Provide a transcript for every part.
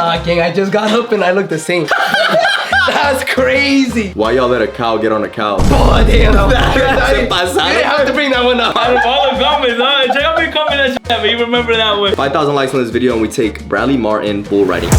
Nah, gang, I just got up and I look the same. That's crazy. Why y'all let a cow get on a cow? Oh, damn. You didn't have to bring that one up. Out of all the comments, huh? Check out me comment that shit, but you remember that one. 5,000 likes on this video and we take Bradley Martin bull riding.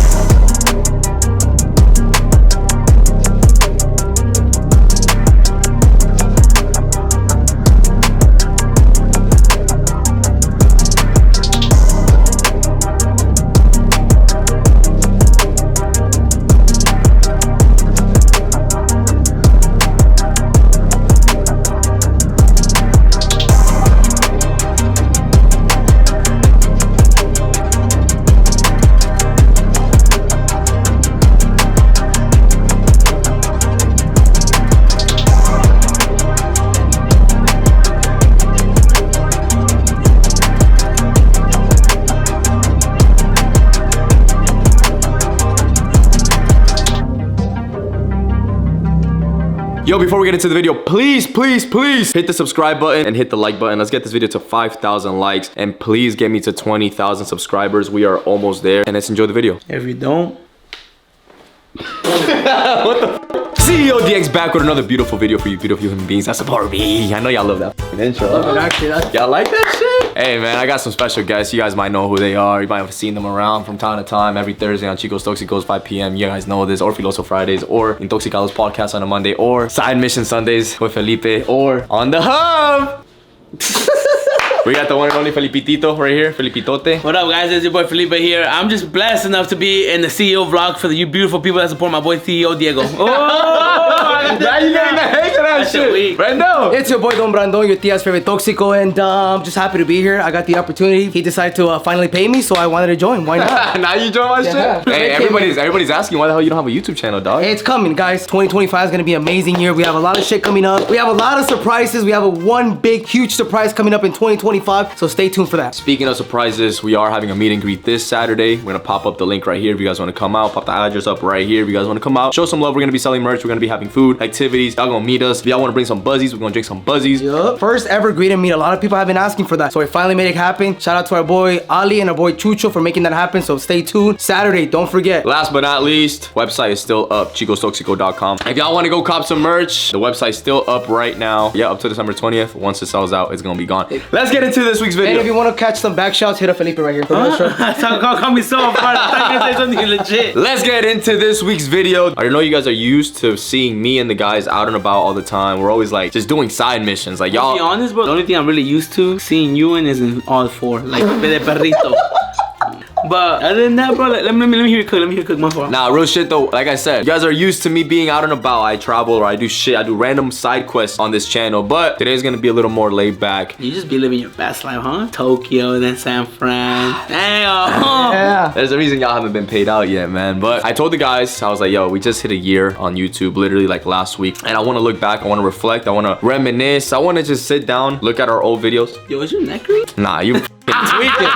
Yo, before we get into the video, please hit the subscribe button and hit the like button. Let's get this video to 5,000 likes and please get me to 20,000 subscribers. We are almost there and let's enjoy the video. If you don't. What the CEO DX back with another beautiful video for you beautiful human beings. That's a part of me. I know y'all love that intro. Love it, actually. Y'all like that shit? Hey man, I got some special guests. You guys might know who they are. You might have seen them around from time to time. Every Thursday on Chicos Toxicos 5 p.m. You guys know this. Or Filoso Fridays. Or Intoxicados podcast on a Monday. Or Side Mission Sundays with Felipe. Or On the Hub. We got the one and only Felipitito right here, Felipitote. What up, guys? It's your boy Felipe here. I'm just blessed enough to be in the CEO vlog for you beautiful people that support my boy CEO Diego. Oh, now you getting the hang of that shit. Brando. It's your boy Don Brandon, your tia's favorite toxico, and I'm just happy to be here. I got the opportunity. He decided to finally pay me, so I wanted to join. Why not? Now you join my shit. Hey, everybody's asking why the hell you don't have a YouTube channel, dog. Hey, it's coming, guys. 2025 is gonna be an amazing year. We have a lot of shit coming up. We have a lot of surprises. We have a one big, huge surprise coming up in 2025. So stay tuned for that. Speaking of surprises, we are having a meet and greet this Saturday. We're gonna pop up the link right here if you guys want to come out. Pop the address up right here if you guys want to come out. Show some love. We're gonna be selling merch. We're gonna be having food, activities. Y'all gonna meet us. If y'all want to bring some buzzies, we're gonna drink some buzzies. Yup. First ever greet and meet. A lot of people have been asking for that, so we finally made it happen. Shout out to our boy Ali and our boy Chucho for making that happen. So stay tuned. Saturday, don't forget. Last but not least, website is still up, chicostoxico.com. If y'all want to go cop some merch, the website's still up right now. Yeah, up to December 20th. Once it sells out, it's gonna be gone. Let's get into this week's video. And if you want to catch some back shots, hit up Felipe right here. Call me so hard. I thought you were gonna say something legit. Let's get into this week's video. I know you guys are used to seeing me and the guys out and about all the time. We're always like just doing side missions. Like y'all. To be honest, bro, the only thing I'm really used to seeing you in is in all four, like de perrito. But other than that, bro, like, let me hear you cook. Let me hear you cook my fault. Nah, real shit though. Like I said, you guys are used to me being out and about. I travel or I do shit. I do random side quests on this channel. But today's gonna be a little more laid back. You just be living your best life, huh? Tokyo, then San Fran. Damn. Yeah. There's a reason y'all haven't been paid out yet, man. But I told the guys, I was like, yo, we just hit a year on YouTube, literally like last week. And I want to look back. I want to reflect. I want to reminisce. I want to just sit down, look at our old videos. Yo, is your neck green? Nah, you tweaking.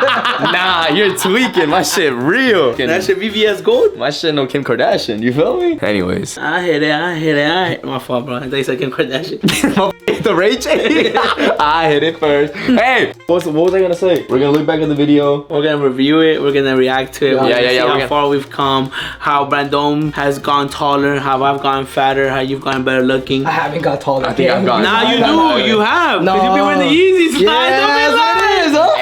Nah, you're tweaking. My shit real. That shit VVS gold? My shit no Kim Kardashian. You feel me? Anyways. I hit it. My fault, bro. I thought you said Kim Kardashian. The Ray J. I hit it first. Hey, what was I gonna say? We're gonna look back at the video. We're gonna review it. We're gonna react to it. Yeah. See how far we've come. How Brandon has gone taller. How I've gone fatter. How you've gotten better looking. I haven't got taller. I think I've gone. Now you do. You have. No. Because you've been wearing the Yeezys.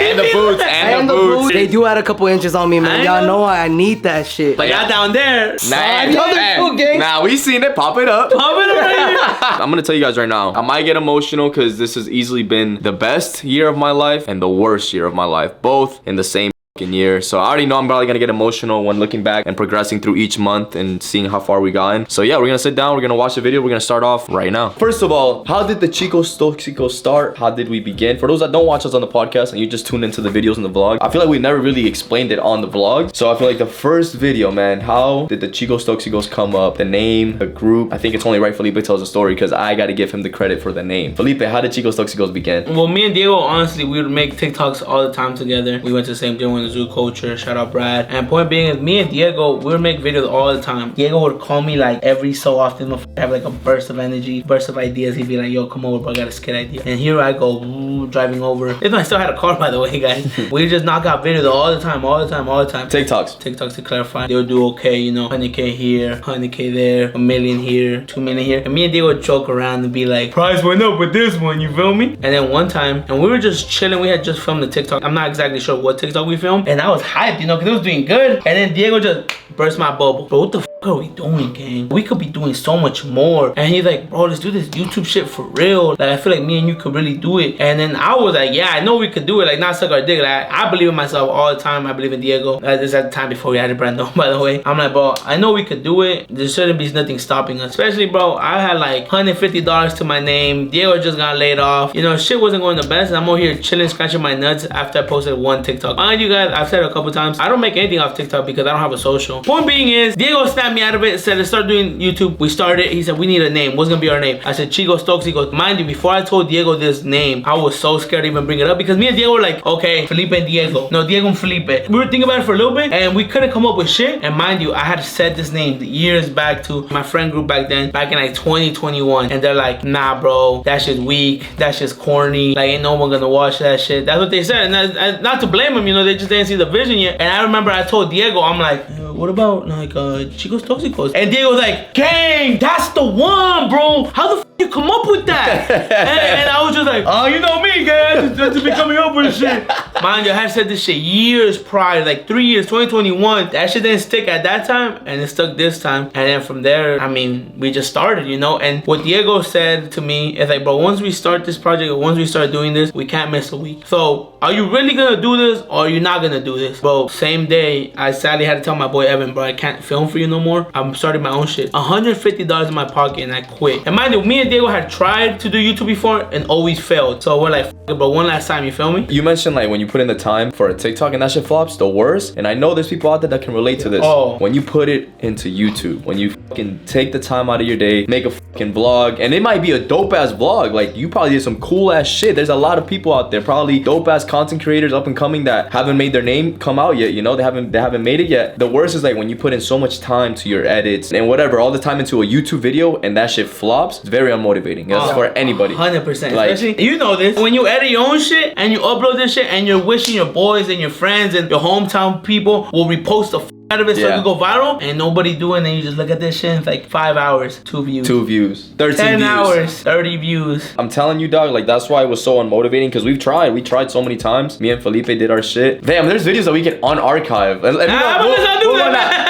And the boots. And the boots. They do add a couple inches on me, man. Y'all know I need that shit. But y'all down there. Nah, we seen it. Pop it up. Pop it up right here. I'm gonna tell you guys right now. I might get emotional because this has easily been the best year of my life and the worst year of my life. Both in the same year. So I already know I'm probably gonna get emotional when looking back and progressing through each month and seeing how far we gotten. So yeah, we're gonna sit down, we're gonna watch the video, we're gonna start off right now. First of all, how did the Chicos Toxicos start? How did we begin? For those that don't watch us on the podcast and you just tune into the videos and the vlog, I feel like we never really explained it on the vlog. So I feel like the first video, man, how did the Chicos Toxicos come up? The name, the group. I think it's only right Felipe tells the story because I gotta give him the credit for the name. Felipe, how did Chicos Toxicos begin? Well, me and Diego, honestly, we would make TikToks all the time together. We went to the same gym, we went the Zoo Culture. Shout out Brad. And point being is, me and Diego, we would make videos all the time. Diego would call me like every so often. Have like a burst of energy, burst of ideas. He'd be like, yo, come over, bro, I got a skit idea. And here I go, driving over. Even I still had a car, by the way, guys. We just knock out videos all the time. TikToks to clarify. They'll do okay, you know, 100K here, 100K there, 1 million here, 2 million here. And me and Diego would joke around and be like, price went up with this one, you feel me? And then one time, and we were just chilling, we had just filmed the TikTok. I'm not exactly sure what TikTok we filmed. And I was hyped, you know, because it was doing good. And then Diego just burst my bubble. Bro, what the f are we doing, gang? We could be doing so much more. And he's like, bro, let's do this YouTube shit for real. Like, I feel like me and you could really do it. And then I was like, yeah, I know we could do it. Like, not suck our dick. Like, I believe in myself all the time. I believe in Diego. This is at the time before we had a Brando, by the way. I'm like, bro, I know we could do it. There shouldn't be nothing stopping us. Especially, bro, I had like $150 to my name. Diego just got laid off. You know, shit wasn't going the best. I'm over here chilling, scratching my nuts after I posted one TikTok. Mind you guys, I've said it a couple times, I don't make anything off TikTok because I don't have a social. Point being is, Diego snapped me out of it and said, let's start doing YouTube. We started. He said, we need a name. What's gonna be our name? I said, Chico Stokes. He goes, mind you, before I told Diego this name, I was so scared to even bring it up because me and Diego were like, okay, Felipe and Diego. No, Diego and Felipe. We were thinking about it for a little bit and we couldn't come up with shit. And mind you, I had said this name years back to my friend group back then, back in like 2021. And they're like, nah, bro, that shit's weak. That shit's corny. Like, ain't no one gonna watch that shit. That's what they said. And not to blame them, you know, they just didn't see the vision yet. And I remember I told Diego, I'm like, what about like Chicos Toxicos? And Diego was like, gang, that's the one, bro. How the f you come up with that? and I was just like, oh, you know me, guys. Just be coming up with shit. Mind you, I had said this shit years prior, like 3 years, 2021. That shit didn't stick at that time, and it stuck this time. And then from there, I mean, we just started, you know. And what Diego said to me is like, bro, once we start this project, or once we start doing this, we can't miss a week. So, are you really gonna do this, or are you not gonna do this? Bro, same day, I sadly had to tell my boy Evan, bro, I can't film for you no more. I'm starting my own shit. $150 in my pocket, and I quit. And mind you, me and Diego had tried to do YouTube before and always failed. So we're like, f it, bro, one last time, you feel me? You mentioned like when you put in the time for a TikTok and that shit flops, the worst. And I know there's people out there that can relate to this. Oh. When you put it into YouTube, when you fucking take the time out of your day, make a fucking vlog, and it might be a dope ass vlog. Like, you probably did some cool ass shit. There's a lot of people out there, probably dope ass content creators up and coming that haven't made their name come out yet. You know, they haven't made it yet. The worst is like when you put in so much time to your edits and whatever, all the time into a YouTube video, and that shit flops. It's very unmotivating. That's for anybody. 100%. Like, especially, you know this, when you edit your own shit and you upload this shit and you're wishing your boys and your friends and your hometown people will repost the out of it so it can go viral, and nobody doing it. You just look at this shit and it's like 5 hours, 2 views. 2 views. 13 10 views. hours, 30 views. I'm telling you, dog, like that's why it was so unmotivating, because we tried so many times. Me and Felipe did our shit. Damn, there's videos that we can unarchive. Let's not do that.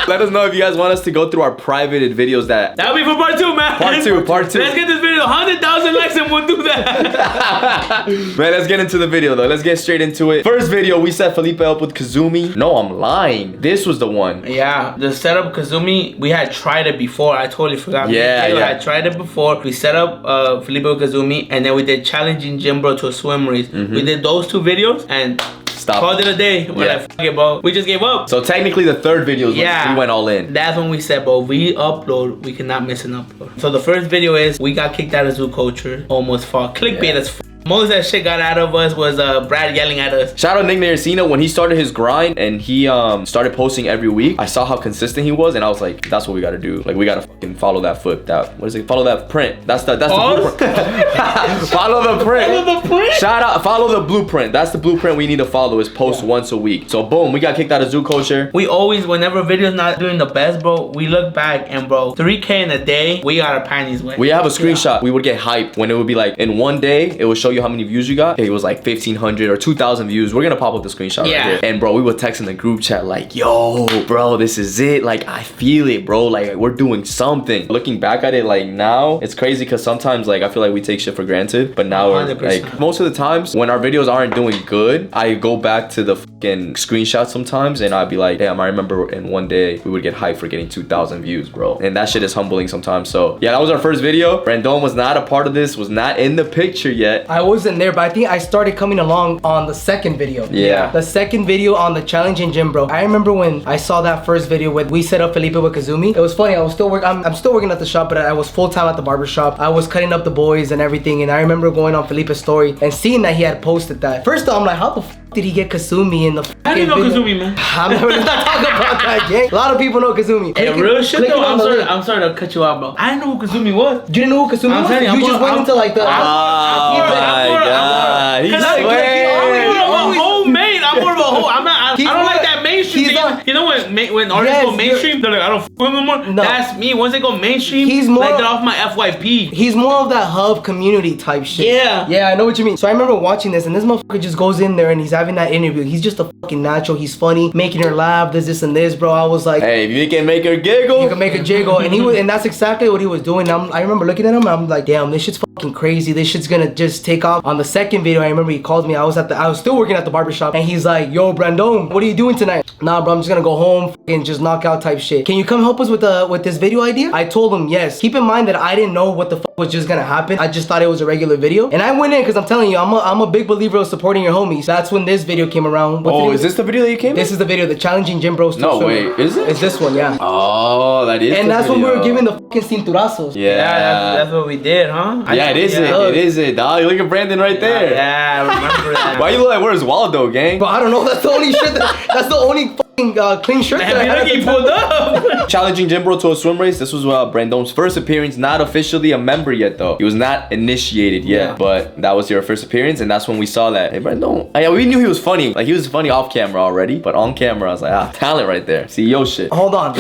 Let us know if you guys want us to go through our privated videos. That'll be for part 2, man. Part two. Let's get this video 100,000 likes and we'll do that. Man, let's get into the video though. Let's get straight into it. First video, we set Felipe up with Kazumi. No, I'm lying. This was the one. Yeah, the setup Kazumi, we had tried it before. I totally forgot. Yeah. I had tried it before. We set up Felipe with Kazumi, and then we did challenging Jim Bro to a swim race. We did those 2 videos and called it a day. We're like, fuck it, bro. We just gave up. So technically the third video is when we went all in. That's when we said, bro, we upload, we cannot miss an upload. So the first video is, we got kicked out of Zoo Culture. Almost fought. Clickbait as f. Most of that shit got out of us was Brad yelling at us. Shout out Nick Naracino. When he started his grind and he started posting every week, I saw how consistent he was, and I was like, that's what we gotta do. Like, we gotta fucking follow that foot. What is it? Follow that print. That's the blueprint. Follow the print. Follow the print? Shout out, follow the blueprint. That's the blueprint we need to follow, is post once a week. So boom, we got kicked out of Zoo Culture. We always, whenever a video's not doing the best, bro, we look back and bro, 3K in a day, we got our panties wet. We have a screenshot. We would get hyped when it would be like, in one day, it would show you how many views you got. It was like 1,500 or 2,000 views. We're gonna pop up the screenshot right here. And bro, we would text in the group chat like, yo, bro, this is it. Like, I feel it, bro. Like, we're doing something. Looking back at it, like, now, it's crazy because sometimes, like, I feel like we take shit for granted. But now, we're, like, most of the times when our videos aren't doing good, I go back to the fucking screenshots sometimes and I'd be like, damn, I remember in one day we would get hyped for getting 2,000 views, bro. And that shit is humbling sometimes. So yeah, that was our first video. Brandon was not a part of this, was not in the picture yet. I wasn't there, but I think I started coming along on the second video. Yeah. The second video on the challenge in gym, bro. I remember when I saw that first video with we set up Felipe with Kazumi. It was funny. I was still I'm still working at the shop, but I was full time at the barber shop. I was cutting up the boys and everything, and I remember going on Felipe's story and seeing that he had posted that. First off, I'm like, how the f did he get Kasumi in the How do you know video? Kazumi, man? I'm never gonna talk about that, gang. A lot of people know Kasumi. Hey, real shit click it though, on the link. I'm sorry to cut you out, bro. I didn't know who Kazumi was. You didn't know who Kasumi I'm was? telling you, You just went into like the... Oh my god. He's I'm more of a swearing. homemade. I'm more of a whole. I don't like that mainstream he's thing. not- You know when artists Yes, go mainstream, they're like, I don't f with them no more. No. That's me. Once they go mainstream, He's more- like they're off my FYP. He's more of that hub community type shit. Yeah. Yeah, I know what you mean. So I remember watching this, and this motherfucker just goes in there and he's having that interview. He's just a fucking natural. He's funny, making her laugh, this and this, bro. I was like, Hey, if you can make her giggle. you can make a jiggle, and and that's exactly what he was doing. I remember looking at him, and I'm like, damn, this shit's fucking crazy. This shit's gonna just take off. On the second video, I remember he called me. I was still working at the barbershop, and he's like, yo, Brandon, what are you doing tonight? Nah, bro, I'm just gonna go home and just knock out type shit. Can you come help us with this video idea? I told him yes. Keep in mind that I didn't know what the fuck was just gonna happen. I just thought it was a regular video, and I went in because I'm telling you, I'm a big believer of supporting your homies. That's when this video came around. Oh, is this the video that you came This is the video, the challenging gym bros. No, wait, is it? It's this one, yeah. Oh, that is. And the that's when we video. were giving the fucking cinturazos. Yeah. That's what we did, huh? Yeah, it is it. It is it, dog. Look at Brandon right there. Yeah, I remember that. Why you look like, where's Waldo, gang? But I don't know. That's the only shit. That's the only fucking clean shirt that I had. Look, he pulled up. Challenging Gym Bro to a swim race. This was Brandon's first appearance. Not officially a member yet, though. He was not initiated yet. Yeah. But that was your first appearance, and that's when we saw that. Hey, Brandon. Yeah, we knew he was funny. Like, he was funny off camera already, but on camera, I was like, talent right there. CEO shit. Hold on.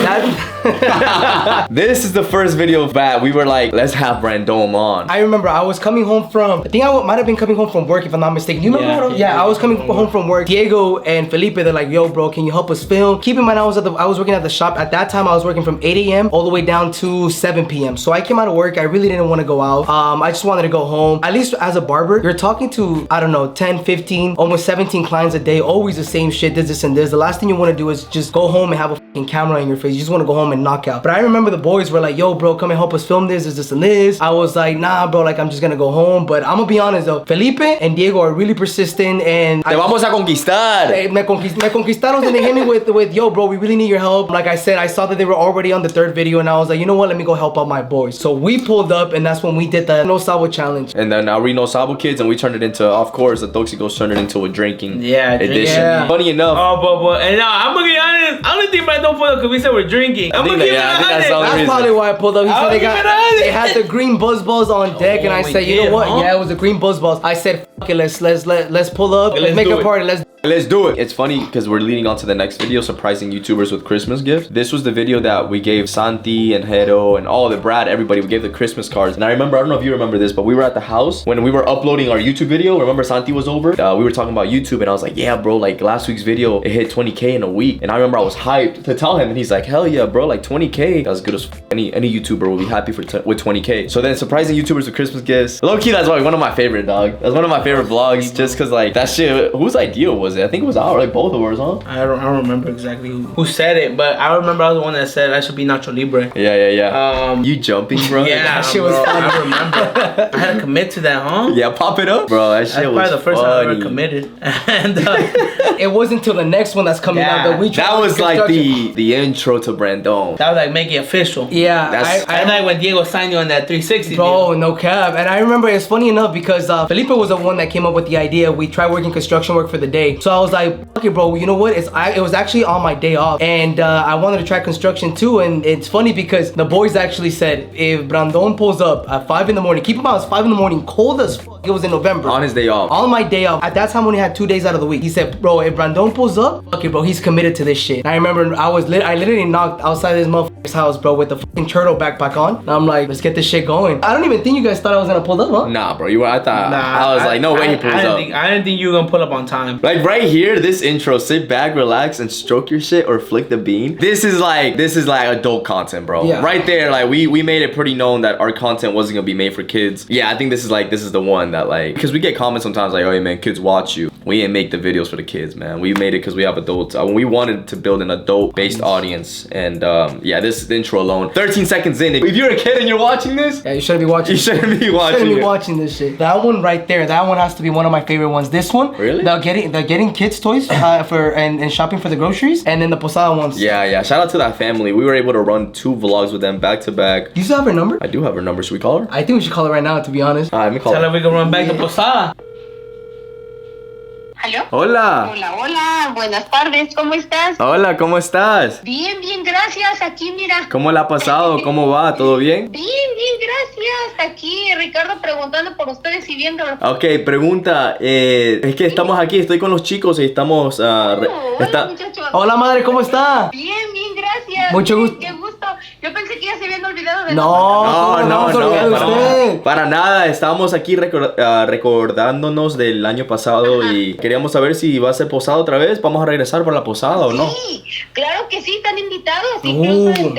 This is the first video of that. We were like, let's have Brandon on. I remember I was coming home from, I think I might have been coming home from work if I'm not mistaken. You remember? I was coming home from work. Diego and Felipe, they're like, yo, bro, can you help us film? Keep in mind, I was working at the shop. At that time, I was working from 8 a.m. all the way down to 7 p.m. So I came out of work. I really didn't want to go out. I just wanted to go home. At least as a barber, you're talking to, I don't know, 10, 15, almost 17 clients a day. Always the same shit, this and this. The last thing you want to do is just go home and have a fucking camera in your face. You just want to go home and knock out. But I remember the boys were like, yo, bro, come and help us film this and this. I was like, nah, bro, like I'm just gonna go home. But I'm gonna be honest though, Felipe and Diego are really persistent, and Te vamos a conquistar. me conquistaron and they hit me with, yo, bro, we really need your help. Like I said, I saw that they were already on the third video, and I was like, you know what, let me go help out my boys. So we pulled up, and that's when we did the No Sabo challenge. And then now we know Sabo Kids, and we turned it into, of course, the Toxicos turned it into a drinking edition. Yeah. Funny enough. And now I'm gonna be honest. I don't think Brandon pulled up because we said we're drinking. I'm gonna keep it that's honest. all. That's probably why I pulled up. He said they had the green buzz balls on deck, and I said, you know what? Huh? Yeah, it was the green buzz balls. I said, fuck it, let's pull up, let's make a party, Let's do it. It's funny because we're leading on to the next video, surprising YouTubers with Christmas gifts. This was the video that we gave Santi and Hero and all the Brad, everybody. We gave the Christmas cards. And I remember, I don't know if you remember this, but we were at the house when we were uploading our YouTube video. Remember Santi was over? We were talking about YouTube, and I was like, yeah, bro, like last week's video, it hit 20K in a week. And I remember I was hyped to tell him, and he's like, hell yeah, bro, like 20K. As good as any YouTuber will be happy with 20K. So then surprising YouTubers with Christmas gifts. Low key, that's like one of my favorite, dog. That's one of my favorite vlogs, just because like that shit, whose idea was it? I think it was ours, like both of ours, huh? I don't remember exactly who said it, but I remember I was the one that said I should be Nacho Libre. Yeah. You jumping, bro? Yeah, that shit was bro, funny. I remember. I had to commit to that, huh? Yeah, pop it up, bro. That shit That's was probably the first time I ever funny. committed. And It wasn't until the next one that's coming out that we tried That was like construction. the intro to Brandon. that was like make it official. Yeah, That's- I like when Diego signed you on that 360. bro, no cap. And I remember it's funny enough because Felipe was the one that came up with the idea. We tried working construction work for the day. So I was like, okay, bro, you know what? It was actually on my day off. And I wanted to try construction too. And it's funny because the boys actually said, if Brandon pulls up at 5 in the morning, keep in mind, it was 5 in the morning, cold as fuck. It was in November. On his day off. On my day off. At that time, we only had 2 days out of the week. He said, bro, if Brandon pulls up, okay, bro, he's committed to this shit. And I remember I literally knocked outside this motherfucker's house, bro, with the fucking turtle backpack on. And I'm like, let's get this shit going. I don't even think you guys thought I was gonna pull up, huh? Nah, bro. I was like, no way he pulls up. I didn't think you were gonna pull up on time. Like right here, this intro, sit back, relax, and stroke your shit or flick the bean. This is like adult content, bro. Yeah. Right there, like we made it pretty known that our content wasn't gonna be made for kids. Yeah, I think this is the one that like, because we get comments sometimes like, oh, hey man, kids watch you. We didn't make the videos for the kids, man. We made it because we have adults. We wanted to build an adult-based audience, and yeah, this intro alone, 13 seconds in. If you're a kid and you're watching this, Yeah, you shouldn't be watching. you shouldn't be watching it. watching this shit. That one right there, that one has to be one of my favorite ones. This one, Really? They're getting kids toys and shopping for the groceries, and then the Posada ones. Yeah. Shout out to that family. We were able to run 2 vlogs with them back to back. Do you still have her number? I do have her number. Should we call her? I think we should call her right now, to be honest. Let me call Tell her. her we can run back to Posada. ¿Aló? Hola. Hola, hola, buenas tardes, ¿cómo estás? Hola, ¿cómo estás? Bien, bien, gracias, aquí mira. ¿Cómo la ha pasado? ¿Cómo va? ¿Todo bien? Bien, bien, gracias. Aquí Ricardo preguntando por ustedes y viéndolo. Ok, pregunta. Es que estamos aquí, estoy con los chicos y estamos... Hola, muchachos. Hola, madre, ¿cómo está? Bien, bien, gracias. Mucho gusto. Qué gusto. Yo pensé que ya se habían olvidado de No, nosotros. ¿cómo nos vamos a olvidar de usted? para nada. Estábamos aquí recordándonos del año pasado y queríamos saber si va a ser posada otra vez. ¿Vamos a regresar por la posada o no? Sí, claro que sí, están invitados. Incluso,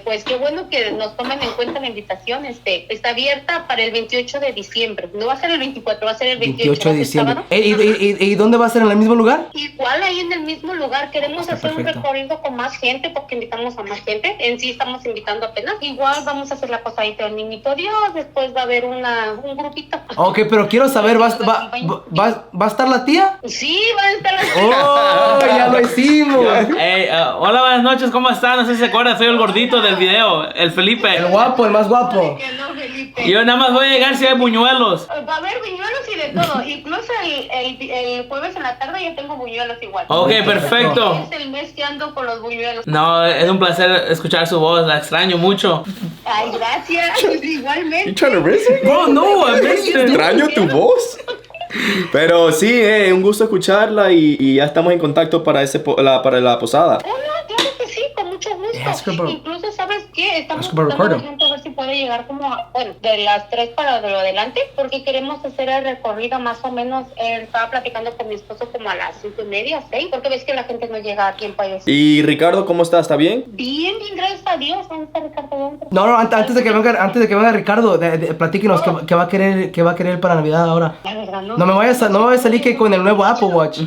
pues qué bueno que nos tomen en cuenta la invitación. Está abierta para el 28 de diciembre. No va a ser el 24, va a ser el 28 de diciembre. ¿Y dónde va a ser? ¿En el mismo lugar? Igual ahí en el mismo lugar. Queremos hacer un recorrido con más gente porque invitamos a más gente. En sí estamos invitando apenas. Igual vamos a hacer la posadita del niñito Dios. Después va a haber un grupito. Ok, pero quiero saber, ¿va a estar la tía? Sí, va a estar la ¡Oh, ya lo hicimos! Hey, hola, buenas noches, ¿cómo están? No sé si se acuerdan, soy el gordito del video, el Felipe. El guapo, el más guapo. Que no, Felipe. Yo nada más voy a llegar si hay buñuelos. Va a haber buñuelos y de todo. Incluso el jueves en la tarde ya tengo buñuelos igual. Ok, perfecto. Es el mes que ando con los buñuelos. No, es un placer escuchar su voz, la extraño mucho. Ay, gracias. Igualmente. You trying to raise it? Bro, no, I missed it. Extraño tu voz. Pero sí, un gusto escucharla y ya estamos en contacto para para la posada. Oh, no, claro que sí, con mucho gusto. Incluso, ¿sabes qué? Estamos Ask about buscando Ricardo. gente a ver si puede llegar como, bueno, de las 3 para de lo adelante, porque queremos hacer el recorrido más o menos. Estaba platicando con mi esposo como a las 5:30, 6, porque ves que la gente no llega a tiempo a eso. ¿Y Ricardo cómo está? ¿Está bien? Bien, bien, gracias a Dios. ¿Dónde está Ricardo dentro? No, antes de que venga Ricardo, platíquenos qué va a querer para Navidad ahora. La verdad, no. No me vaya a salir que con el nuevo Apple Watch.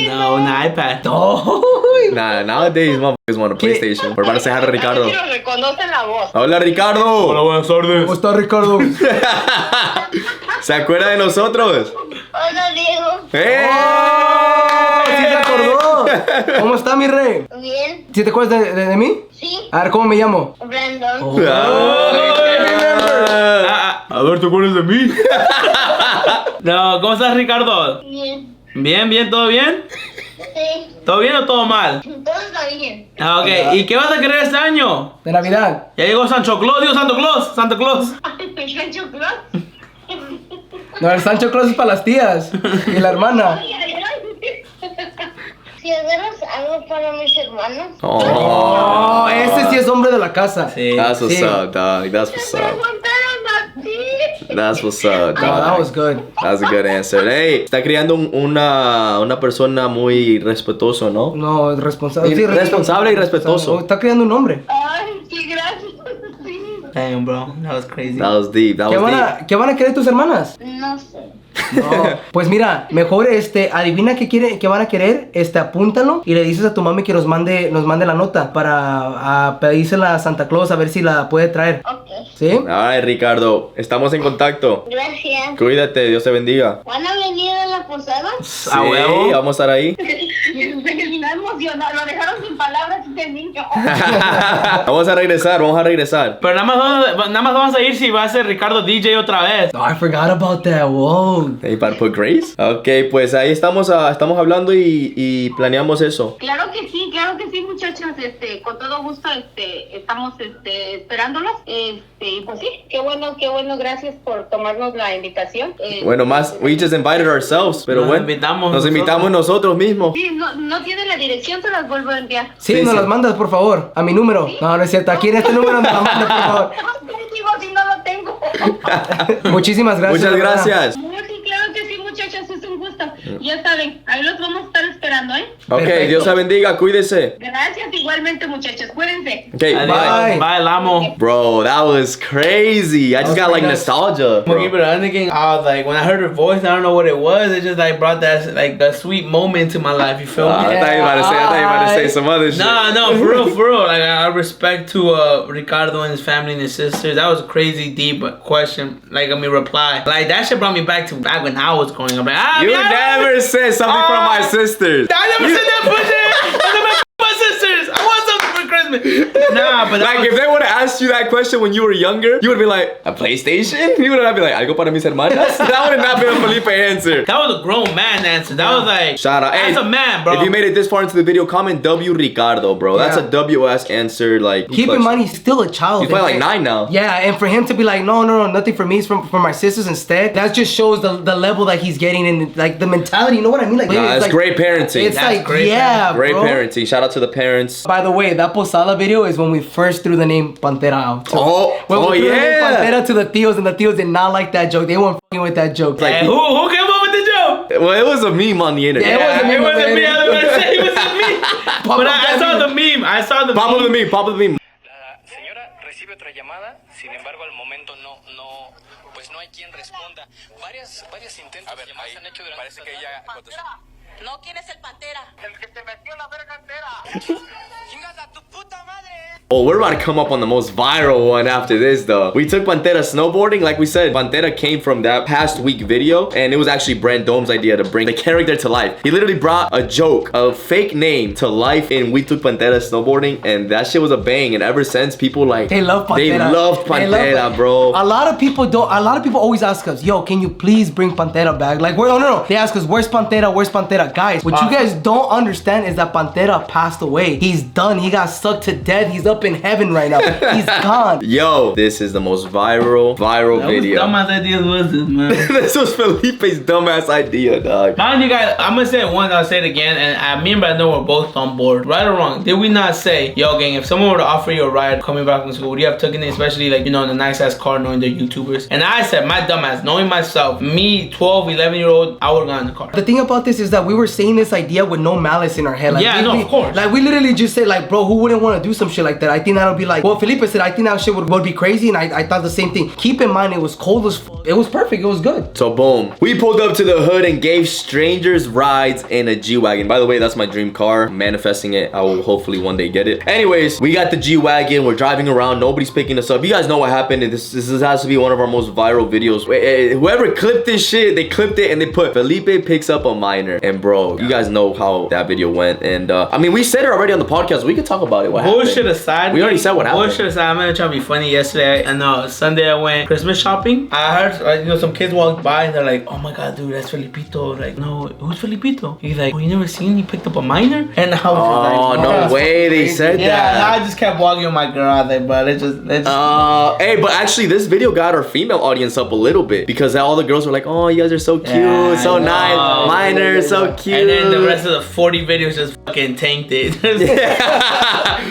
No, un iPad. No. Nah, nowadays motherfuckers want a PlayStation. Por van a dejar a Ricardo. A ver si lo reconocen la voz. Hola, Ricardo. buenas tardes. ¿Cómo está Ricardo? ¿Se acuerda de nosotros? Hola, Diego. ¡Eh! ¡Oh! ¡Sí se acordó! ¿Cómo está, mi rey? Bien. ¿Sí te acuerdas de mí? Sí. A ver, ¿cómo me llamo? Brandon. A ver, ¿te acuerdas de mí? No, ¿cómo estás, Ricardo? Bien. Bien, bien, ¿todo bien? Sí. ¿Todo bien o todo mal? Todo está bien. Ah, ok. ¿Y qué vas a querer este año? De Navidad. Ya llegó Sancho Claus, digo Santo Claus, Santa Claus. ¿El Sancho Claus? No, el Sancho Claus es para las tías y la hermana. Si agarras algo para mis hermanos. Oh, Oh, ese sí es hombre de la casa. Sí. that's what's Sí. up, dog. That's what's Me up. preguntaron a ti. That's what's up, Oh, that dog. was good. That's a good answer. Hey, está criando una persona muy respetuosa, ¿no? No, responsable. Sí, Responsable y respetuoso. Está criando un hombre. Ay, sí, gracias. Sí. Damn, bro, that was crazy. That was deep. That ¿Qué was van, deep. ¿Qué van a querer tus hermanas? No sé. No. Pues mira, mejor adivina qué van a querer, apúntalo y le dices a tu mami que nos mande la nota para pedírsela a Santa Claus a ver si la puede traer. Ok. ¿Sí? Ay, Ricardo, estamos en contacto. Gracias. Cuídate, Dios te bendiga. ¿Van a venir a la posada? Sí, ¿A huevo? vamos a estar ahí. Me emocionó. Lo dejaron sin palabras este niño. Vamos a regresar. Pero nada más vamos a ir si va a ser Ricardo DJ otra vez. Oh, I forgot about that. Wow. ¿Y para put Grace? Ok, pues ahí estamos hablando y planeamos eso. Claro que sí, muchachos. Con todo gusto, estamos esperándolos. Y pues sí, qué bueno, gracias por tomarnos la invitación. Bueno, más, we just invited ourselves, pero Nos bueno, invitamos nos invitamos nosotros mismos. Sí, no tiene la dirección, se las vuelvo a enviar. Sí, Sí, nos sí. las mandas, por favor, a mi número. No, no es cierto. Aquí en este número me la mandas, por favor. Digo, si no lo tengo. Muchísimas gracias. Muchas de verdad. gracias. Sí, claro que sí, muchachos, es un gusto. Ya saben, ahí los vamos a estar esperando, ¿eh? Ok, Perfecto. Dios la bendiga, cuídese. Gracias igualmente, muchachos, cuídense. Ok, bye. Adiós. Bye, Lamo. Bro, that was crazy. I just got like nostalgia. Okay, but I'm thinking, I was like, when I heard her voice, I don't know what it was. It just like brought that sweet moment to my life. You feel me? I thought you were about to say some other shit. No, for real. Like I respect to Ricardo and his family and his sisters. That was a crazy deep question. Like reply. Like that shit brought me back when I was growing up. Like, You never said something from my sisters. I never said that bullshit. I never my sisters. I want something for Christmas. Nah, but like if they would have asked you that question when you were younger, you would be like, a PlayStation? You would have been like, algo para mis hermanas? That would have not been a Felipe answer. That was a grown man answer. That was like, shout out. That's Hey, a man, bro. If you made it this far into the video, comment W Ricardo, bro. That's a WS answer. Like, keep in mind, he's still a child. He's probably like 9 now. Yeah, and for him to be like, no, nothing for me, it's for my sisters instead. That just shows the level that he's getting in, like the mentality. You know what I mean? Like, nah, it's like, great parenting. It's That's like, great yeah, great bro. parenting. Shout out to the parents. By the way, that Posala video is when we first threw the name Pantera out. Oh, we threw the name yeah. Pantera to the Tios, and the Tios did not like that joke. They weren't fucking with that joke. Like, Hey, who came up with the joke? well, it was a meme on the internet. Yeah, It wasn't me. I was gonna say it wasn't me. But I up saw that the meme. I saw the Pop meme. up the meme. Pop up the meme. La señora recibe otra llamada, sin embargo al momento pues no hay quien responda. Varios intentos de llamadas se han hecho durante parece que ella No, ¿quién es el Pantera? el que te metió la verga entera. Chingas a tu puta madre. Oh, we're about to come up on the most viral one after this, though. We took Pantera snowboarding. Like we said, Pantera came from that past week video, and it was actually Brand Dome's idea to bring the character to life. He literally brought a joke, a fake name to life in We Took Pantera snowboarding, and that shit was a bang. And ever since, people like They love Pantera. They loved Pantera, bro. A lot of people don't. A lot of people always ask us, "Yo, can you please bring Pantera back?" Like, no. They ask us, "Where's Pantera? Where's Pantera?" Guys, what you guys don't understand is that Pantera passed away. He's done. He got sucked to death. He's up in heaven right now. He's gone. Yo, this is the most viral video. Dumbass ideas was this, man. This was Felipe's dumbass idea, dog. Mind you guys, I'm gonna say it once, I'll say it again, and me and Brad know we're both on board. Right or wrong, did we not say, yo gang, if someone were to offer you a ride coming back from school, would you have taken it, especially like, you know, in a nice ass car knowing they're YouTubers? And I said, my dumbass, knowing myself, me, 12, 11-year-old, I would've gone in the car. The thing about this is that we were saying this idea with no malice in our head. Like, Yeah, we, of course. Like, we literally just said, like, bro, who wouldn't want to do some shit like that? I think that'll be like, well, Felipe said, I think that shit would be crazy, and I thought the same thing. Keep in mind, it was cold as f. It was perfect. It was good. So boom, we pulled up to the hood and gave strangers rides in a G-Wagon. By the way, that's my dream car. I'm manifesting it. I will hopefully one day get it. Anyways, we got the G-Wagon. We're driving around. Nobody's picking us up. You guys know what happened. And this has to be one of our most viral videos. Whoever clipped this shit, they clipped it and they put Felipe picks up a minor. And bro, you guys know how that video went. And I mean, we said it already on the podcast. We could talk about it. What Bullshit happened? aside, We already said what happened. Bullshit aside, I'm gonna try to be funny. Yesterday and Sunday I went Christmas shopping. I heard, you know, some kids walked by and they're like, "Oh my god, dude, that's Felipito." Like, no, who's Felipito? He's like, "Oh, you never seen he picked up a minor?" And I was Oh, like, no way they said yeah, that. I just kept walking with my girl out there, but it just Hey, but actually this video got our female audience up a little bit because all the girls were like, "Oh, you guys are so cute, Yeah, so I know. nice, minor, so cute." And then the rest of the 40 videos just fucking tanked it.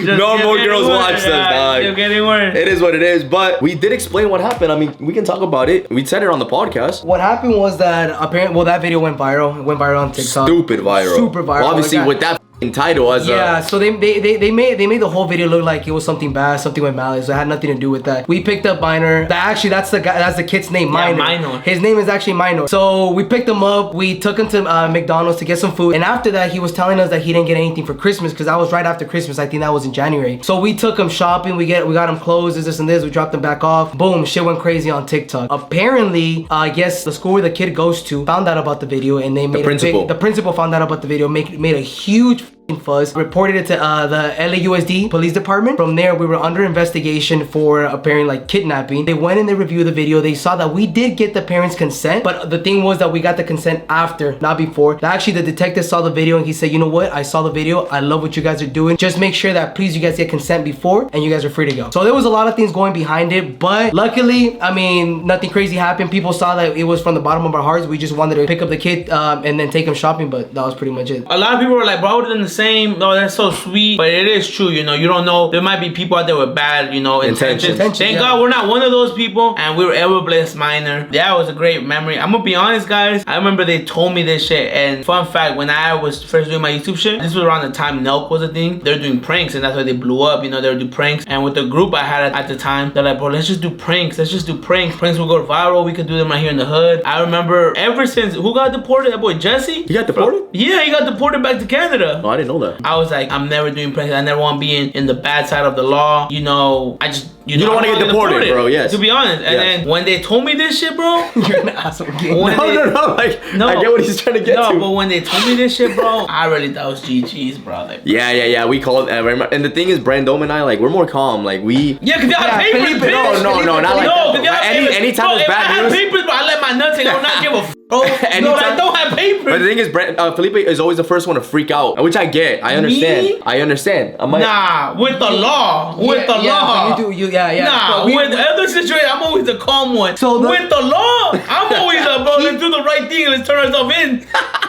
No more girls watch this, dog. Still getting worse. It is what it is, but we did explain what happened. I mean, we can talk about it. We said it on the podcast. What happened was that apparently, well, that video went viral. It went viral on TikTok. Stupid viral. Super viral. Well, obviously, Like, with that f***ing title as yeah, so they made the whole video look like it was something bad, something with malice. It had nothing to do with that. We picked up Minor. That's the kid's name, Minor. Minor. His name is actually Minor. So we picked him up. We took him to McDonald's to get some food. And after that, he was telling us that he didn't get anything for Christmas because that was right after Christmas. I think that was in January. So we took him shopping. We got him clothes, this and this. We dropped him back off. Boom, shit went crazy on TikTok. Apparently, I guess the school where the kid goes to found out about the video and they made the principal found out about the video, made a huge fuss, reported it to the LAUSD police department. From there, we were under investigation for apparently like kidnapping. They went and they reviewed the video. They saw that we did get the parents' consent, but the thing was that we got the consent after, not before. Actually, the detective saw the video and he said, "You know what? I saw the video. I love what you guys are doing. Just make sure that please you guys get consent before and you guys are free to go." So there was a lot of things going behind it, but luckily, I mean, nothing crazy happened. People saw that it was from the bottom of our hearts. We just wanted to pick up the kid and then take him shopping, but that was pretty much it. A lot of people were like, "Bro, I would've done the same." No, that's so sweet, but it is true, you know. You don't know. There might be people out there with bad, you know, intentions. Thank God we're not one of those people, and we were ever blessed minor. Yeah, it was a great memory. I'm gonna be honest, guys. I remember they told me this shit, and fun fact, when I was first doing my YouTube shit, this was around the time Nelk was a thing. They're doing pranks, and that's why they blew up. You know, they would do pranks, and with the group I had at the time, they're like, "Bro, let's just do pranks. Let's just do pranks. Pranks will go viral. We could do them right here in the hood." I remember ever since who got deported? That boy Jesse. He got deported? Yeah, he got deported back to Canada. Oh, I didn't didn't know that. I was like, I'm never doing pranks. I never want to be in the bad side of the law. You know, I just you don't want to get deported, bro. Yes. To be honest, and then when they told me this shit, bro, You're an asshole. No. Like, I get what he's trying to get to. No, but when they told me this shit, bro, I really thought it was GG's, bro. Like, Yeah. We called, and the thing is, Brandon and I, like, we're more calm. Like, we. yeah, cause y'all have papers, Felipe, bitch. No, not like No, that. cause y'all have papers. Anytime there's If I bad have news. papers, but I let my nuts hang, I will not give a f. No, I don't have papers. But the thing is, Felipe is always the first one to freak out, which I get. I understand. Me? I understand. Nah, with the law. With the law. You do, yeah. Nah, with the other situation, I'm always the calm one. So with the law, I'm always bro, let's do the right thing and let's turn ourselves in.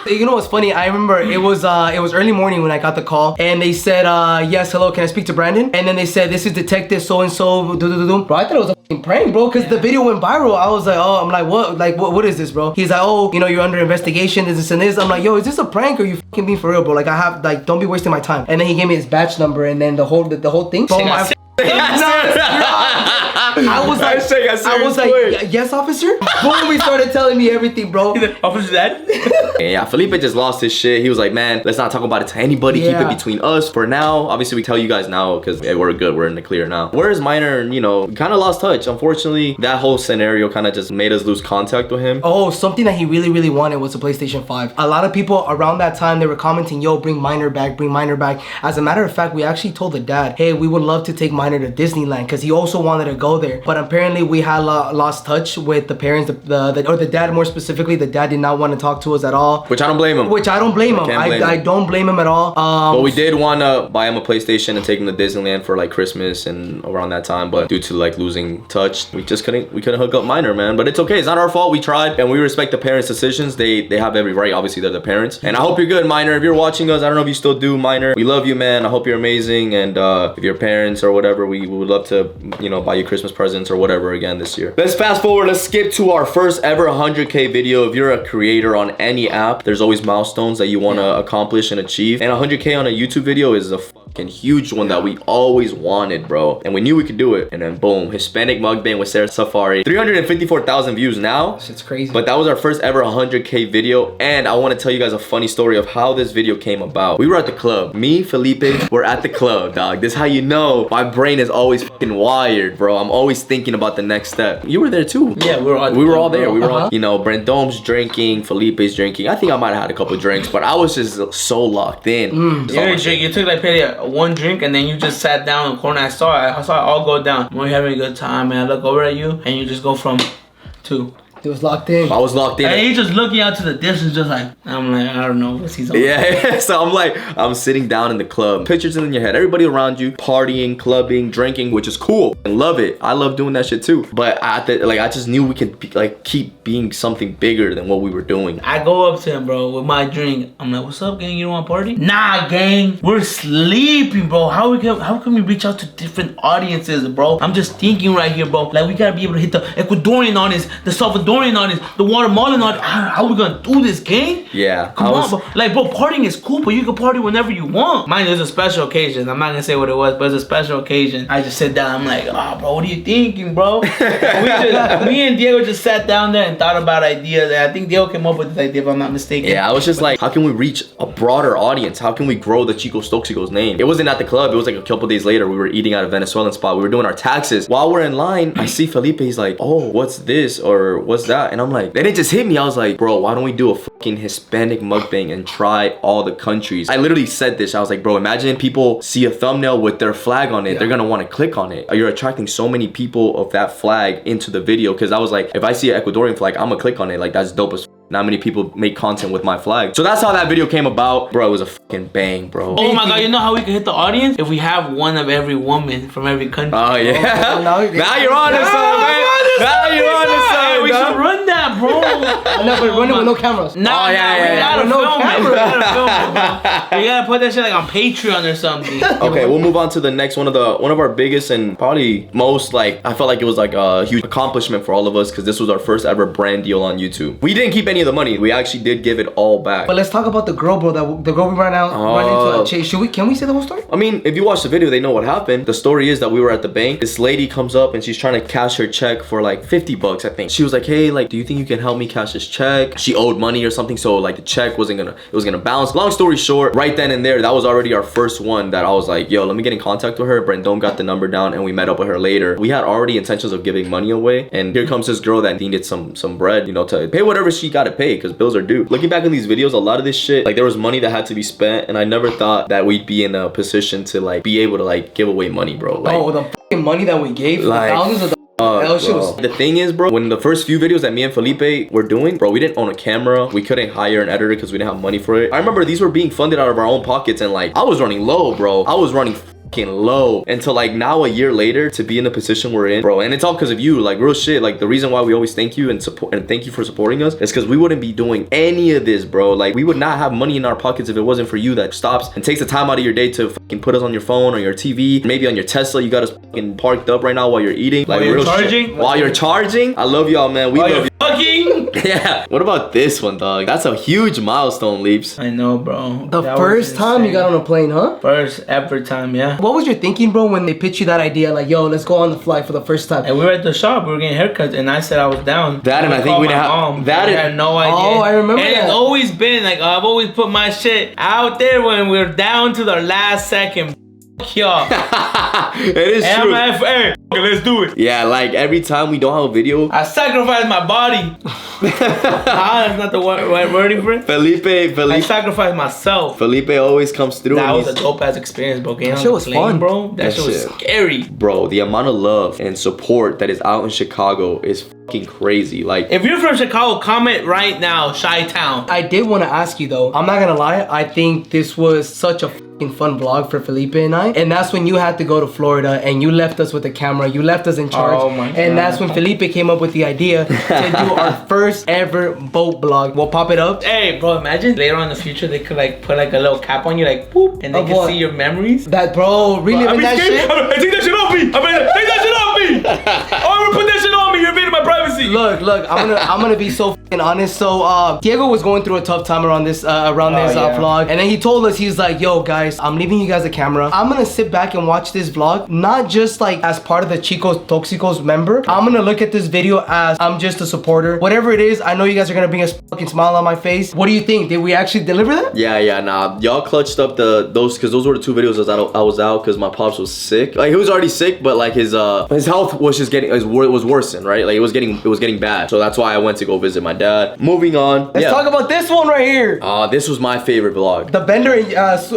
You know what's funny? I remember it was early morning when I got the call, and they said, yes, hello, can I speak to Brandon? And then they said, this is detective so and so. Bro, I thought it was a fucking prank, bro, because the video went viral. I was like, oh, I'm like, what? Like, what is this, bro? He's like, oh, you know, you're under investigation, this and this. I'm like, yo, is this a prank or you fucking being for real, bro? Like, I have, like, don't be wasting my time. And then he gave me his batch number, and then the whole thing. Bro, I was like, yes, officer. Boom, he started telling me everything, bro. Officer Dad? Yeah, Felipe just lost his shit. He was like, man, let's not talk about it to anybody. Keep it between us for now. Obviously, we tell you guys now because we're good. We're in the clear now. Whereas Minor, you know, kind of lost touch. Unfortunately, that whole scenario kind of just made us lose contact with him. Oh, something that he really, really wanted was a PlayStation 5. A lot of people around that time, they were commenting, yo, bring Minor back, bring Minor back. As a matter of fact, we actually told the dad, hey, we would love to take Minor to Disneyland because he also wanted to go there. But apparently, we had lost touch with the parents, or the dad more specifically. The dad did not want to talk to us at all. Which I don't blame him. I don't blame him at all. But we did want to buy him a PlayStation and take him to Disneyland for like Christmas and around that time. But due to like losing touch, we couldn't hook up Minor, man. But it's okay. It's not our fault. We tried, and we respect the parents' decisions. They have every right. Obviously, they're the parents. And I hope you're good, Minor. If you're watching us, I don't know if you still do, Minor. We love you, man. I hope you're amazing. And if your parents or whatever, we would love to, you know, buy you Christmas presents or whatever again this year. Let's fast forward. Let's skip to our first ever 100K video. If you're a creator on any app, there's always milestones that you want to accomplish and achieve. And 100K on a YouTube video is a fucking huge one that we always wanted, bro. And we knew we could do it. And then boom, Hispanic mukbang with Sarah Safari. 354,000 views now. Shit's crazy. But that was our first ever 100K video. And I want to tell you guys a funny story of how this video came about. We were at the club. Me, Felipe, were at the club, dog. This is how you know my brain is always fucking wired, bro. I'm always thinking about the next step. You were there too. Yeah, we were all there. We were all, you know, Brandome's drinking, Felipe's drinking. I think I might have had a couple drinks, but I was just so locked in. You took like maybe one drink and then you just sat down in the corner. I saw it all go down. We're having a good time, man. I look over at you and you just go from 2. It was locked in. I was locked in. And he's just looking out to the distance, just like, I'm like, I don't know what's he's on. Yeah, so I'm sitting down in the club. Pictures in your head. Everybody around you, partying, clubbing, drinking, which is cool. I love it. I love doing that shit too. But I just knew we could keep being something bigger than what we were doing. I go up to him, bro, with my drink. I'm like, what's up, gang? You don't want to party? Nah, gang. We're sleeping, bro. How can we reach out to different audiences, bro? I'm just thinking right here, bro. Like, we gotta be able to hit the Ecuadorian audience, the Salvadorian audience, the Guatemalan audience. How are we gonna do this, gang? Yeah. Come on, bro. Like, bro, partying is cool, but you can party whenever you want. Mind you, it was a special occasion. I'm not gonna say what it was, but it's a special occasion. I just sit down. I'm like, oh, bro, what are you thinking, bro? Me and Diego just sat down there and thought about ideas. And I think Diego came up with this idea, if I'm not mistaken. Yeah, I was just like, how can we reach a broader audience? How can we grow the Chico Stoxico's name? It wasn't at the club. It was like a couple days later. We were eating at a Venezuelan spot. We were doing our taxes. While we're in line, I see Felipe. He's like, oh, what's this? Or what's that? And I'm like, then it just hit me. I was like, bro, why don't we do a fucking Hispanic mukbang and try all the countries? I literally said this. I was like, bro, imagine people see a thumbnail with their flag on it. Yeah. They're gonna want to click on it. You're attracting so many people of that flag into the video. Because I was like, if I see an Ecuadorian flag, I'm gonna click on it. Like, that's dope as not many people make content with my flag. So that's how that video came about. Bro, it was a fucking bang, bro. Oh my god, you know how we can hit the audience? If we have one of every woman from every country. Oh yeah. Oh, now you're on to something, man. Now you're on to something. We should run that, bro. No, but run it with no cameras. No, we gotta no film camera. it. We gotta film it, bro. We gotta put that shit like on Patreon or something. Okay, we'll move on to the next one of our biggest and probably most, like, I felt like it was like a huge accomplishment for all of us because this was our first ever brand deal on YouTube. We didn't keep any of the money. We actually did give it all back. But let's talk about the girl, bro. The girl we ran into. Chase. Can we say the whole story? I mean, if you watch the video, they know what happened. The story is that we were at the bank. This lady comes up and she's trying to cash her check for like like 50 bucks, I think. She was like, hey, like, do you think you can help me cash this check? She owed money or something, so like the check it was gonna bounce. Long story short, right then and there, that was already our first one that I was like, yo, let me get in contact with her. Brandon got the number down and we met up with her later. We had already intentions of giving money away, and here comes this girl that needed some bread, you know, to pay whatever she gotta pay because bills are due. Looking back in these videos, a lot of this shit, like there was money that had to be spent, and I never thought that we'd be in a position to like be able to like give away money, bro. Like, oh, the fucking money that we gave, like, thousands of the thing is, bro, when the first few videos that me and Felipe were doing, bro, we didn't own a camera. We couldn't hire an editor because we didn't have money for it. I remember these were being funded out of our own pockets, and like I was running low, bro. I was running low until like now, a year later, to be in the position we're in, bro. And it's all because of you, like real shit. Like the reason why we always thank you and support and thank you for supporting us is because we wouldn't be doing any of this, bro. Like we would not have money in our pockets if it wasn't for you that stops and takes the time out of your day to fucking put us on your phone or your TV, maybe on your Tesla. You got us fucking parked up right now while you're eating, like while real charging shit. While you're charging. I love y'all, man. We love you. Fucking. Yeah. What about this one, dog? That's a huge milestone, Leaps. I know, bro. The first time you got on a plane, huh? First ever time, yeah. What was your thinking, bro, when they pitched you that idea? Like, yo, let's go on the flight for the first time. And we were at the shop, we were getting haircuts, and I said I was down. That, and I think we didn't have that. I had no idea. Oh, I remember and that. it's always been like I've always put my shit out there when we're down to the last second. Y'all. It is and true. I'm like, hey, let's do it. Yeah, like every time we don't have a video, I sacrifice my body. That's not the wording for it. Felipe. I sacrifice myself. Felipe always comes through. That was a dope ass experience, bro. Getting That on shit the was plane, fun, bro. That shit was scary. Bro, the amount of love and support that is out in Chicago is fucking crazy. Like, if you're from Chicago, comment right now, Chi-Town. I did want to ask you though. I'm not gonna lie. I think this was such a fun vlog for Felipe and I, and that's when you had to go to Florida and you left us with the camera. You left us in charge. Oh my God. And that's when Felipe came up with the idea to do our first ever boat vlog. We'll pop it up. Hey, bro, imagine later on in the future they could like put like a little cap on you, like boop, and they can see your memories. That, bro, really? Bro, that shit? I take that shit off me. I mean, take that shit off me. I'm gonna put that shit on me. You're invading my privacy. Look, I'm gonna be so fucking honest. So Diego was going through a tough time around this vlog, and then he told us, he's like, yo guys, I'm leaving you guys a camera. I'm gonna sit back and watch this vlog, not just like as part of the Chicos Toxicos member. I'm gonna look at this video as I'm just a supporter. Whatever it is, I know you guys are gonna bring a fucking smile on my face. What do you think? Did we actually deliver that? Yeah, nah. Y'all clutched up those because those were the two videos I was out because my pops was sick. Like he was already sick, but like his health was just getting was worsened, right? Like it was getting bad. So that's why I went to go visit my dad. Moving on. Let's talk about this one right here. This was my favorite vlog. The Bender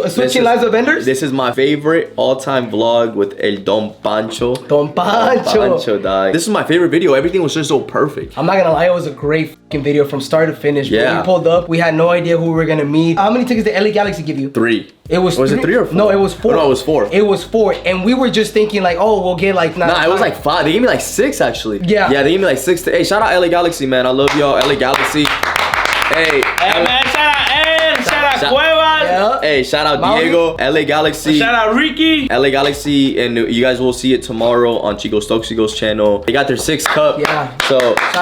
switching lives of vendors. This is my favorite all-time vlog with El Don Pancho. Don Pancho. Dog. This is my favorite video. Everything was just so perfect. I'm not gonna lie, it was a great fucking video from start to finish. Yeah. We pulled up. We had no idea who we were gonna meet. How many tickets did LA Galaxy give you? 3. It was it 3 or 4? No, it was 4. Oh, no, it was 4. It was 4, and we were just thinking like, oh, we'll get like. Nah, it was like 5. They gave me like 6 actually. Yeah. Yeah, they gave me like 6. Hey, shout out LA Galaxy, man. I love y'all, LA Galaxy. Hey, man, shout out Ed, shout out Cuevas. Yeah. Hey, shout out Diego, LA Galaxy. Shout out Ricky. LA Galaxy, and you guys will see it tomorrow on Chicos Toxicos channel. They got their 6th cup. Yeah. So,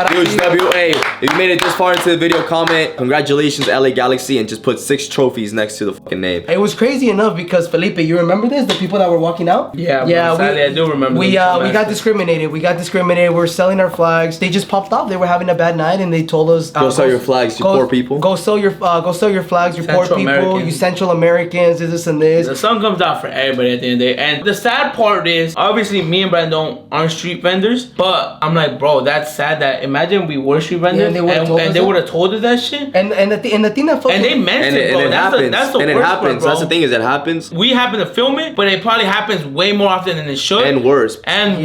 huge out W. Hey, if you made it this far into the video, comment. Congratulations, LA Galaxy, and just put 6 trophies next to the fucking name. It was crazy enough because Felipe, you remember this? The people that were walking out? Yeah, sadly, I do remember. We got discriminated. We were selling our flags. They just popped off. They were having a bad night, and they told us, go sell your flags, you poor people. Go sell your flags, you poor people, you Central Americans, this and this. The sun comes out for everybody at the end of the day. And the sad part is, obviously, me and Brandon aren't street vendors, but I'm like, bro, that's sad. That imagine we were street vendors, yeah, and they would have told us that shit. And the thing that fucking, and they meant it, bro. That's the worst part, bro. That's the thing, is it happens. We happen to film it, but it probably happens way more often than it should. And worse. And